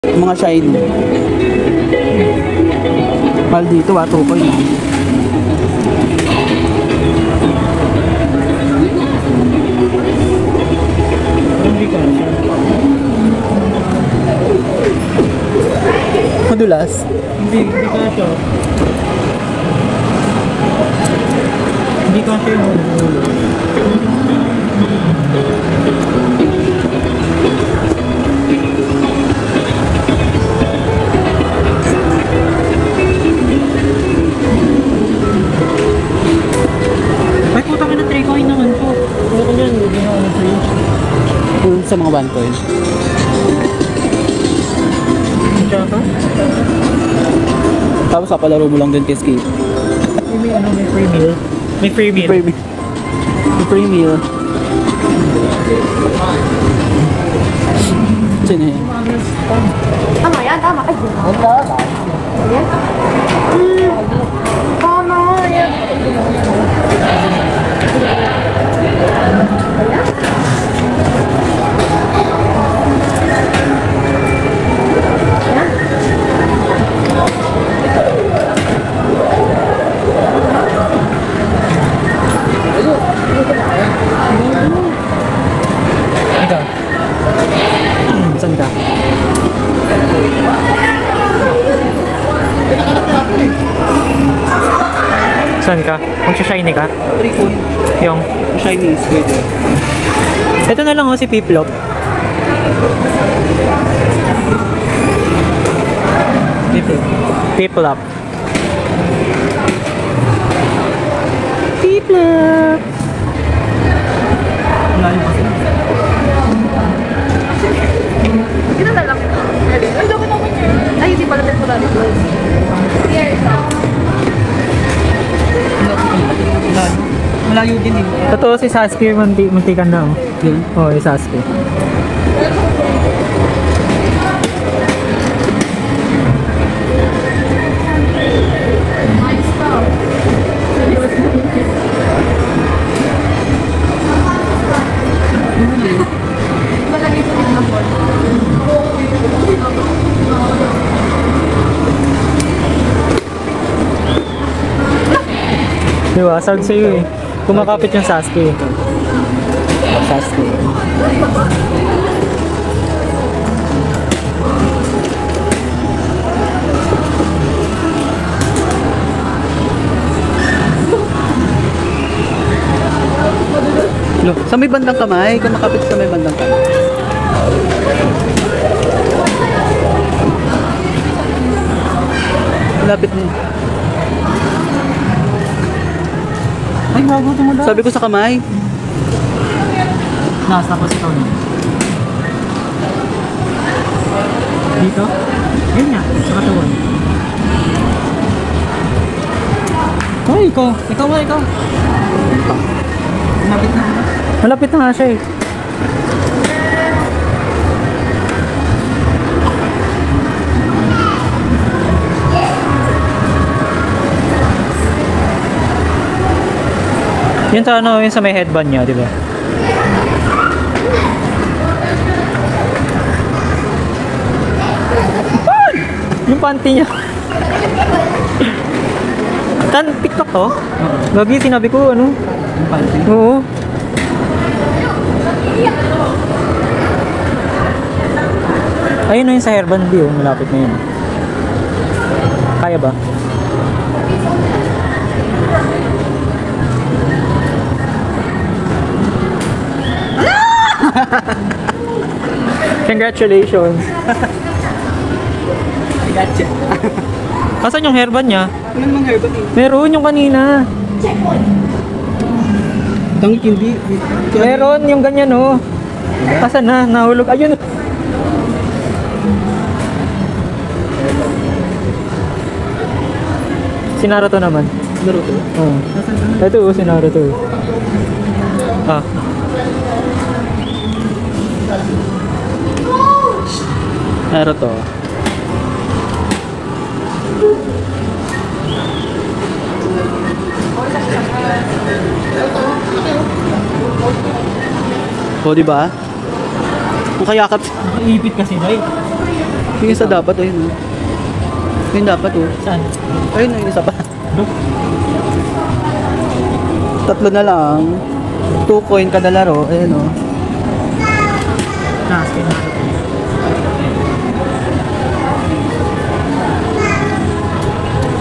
Mga shiny. Mahal dito, 2 coin. Madulas? Hindi kasha. Hindi kasha yung ulo. May puta ka na 3 coin naman po. Ano yan? Hindi na ano sa'yo. Yun sa mga 1 coin. Tsaka? Tapos kapalaro mo lang din kay Skate. May ano, may free meal. May free meal. Free meal. Sino yan? Tama yan, tama. Ay, Wala. yan. Tama yan. Ikaw. Saan ka? Saan ka? Magsha-shiny ka? 3 coin. Yung... Shiny is pwede. Ito na lang si Piplop. Piplop. Piplop. Ito na lang. Ay, dami naman yun. Ay, hindi pala temporary clothes. Here, Malayo din eh. Totoo si Sasuke, muntikan na. Yun. Oo, si Sasuke. Diba? Sound sa'yo eh. Kumakapit yung Sasuke. Sasuke. Lo, sa may bandang kamay, kumakapit sa may bandang kamay. Lapit mo. Ay, bago tumula. Sabi ko sa kamay. Nasa tapos ikaw na. Dito? Ayun nga, sa katawan. Ay, ikaw. Ikaw nga, ikaw. Malapit na. Malapit na nga siya eh. Yun sa ano, yun sa may headband niya, di ba? Yung panty niya. TikTok to? Lagi sinabi ko ano? Yung panty. Oo. Ayun na yun sa hairband view, malapit na yun. Kaya ba? Congratulations. Gotcha. Asan yung hairband niya? Ano namang herbal eh? Meron yung kanina. Tangik hindi. Meron yung ganyan oh. Asan na? Nahulog. Ayun. Si Naruto naman. Naruto? Oo. Ito oh, si Naruto. Ah. Naruto. O, diba? Ang kayakap. Ipit kasi, right? Yung isa dapat, oh, yun. Oh. Yun dapat, oh. Saan? Ayun, yung isa pa. Tatlo na lang. 2 coin kada laro. Ayun, oh. Naskin na ito.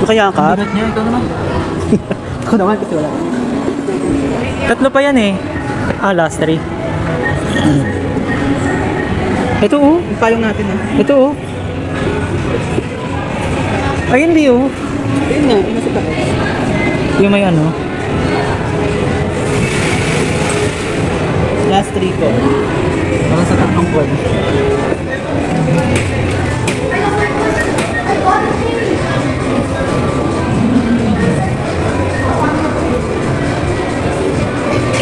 Yung kaya Ang ka? bigat niya, ikaw naman. Ako naman kasi wala. Tatlo pa yan eh. Ah, last 3. Ito oh. Yung payong natin, oh. Ito oh. Ay, hindi oh. Ayun nga, yung nasa taas. Yung may ano. Last 3 ko. Para sa tatlong coin.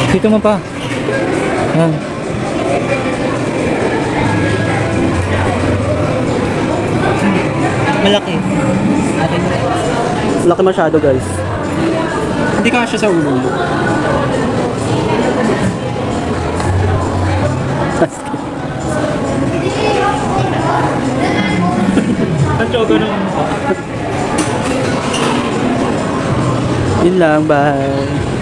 Dito mo pa. Yan. Malaki. Atin. Laki masyado, guys. Hindi kasya sa ulo. Ang chogo naman pa. Yun lang, bye.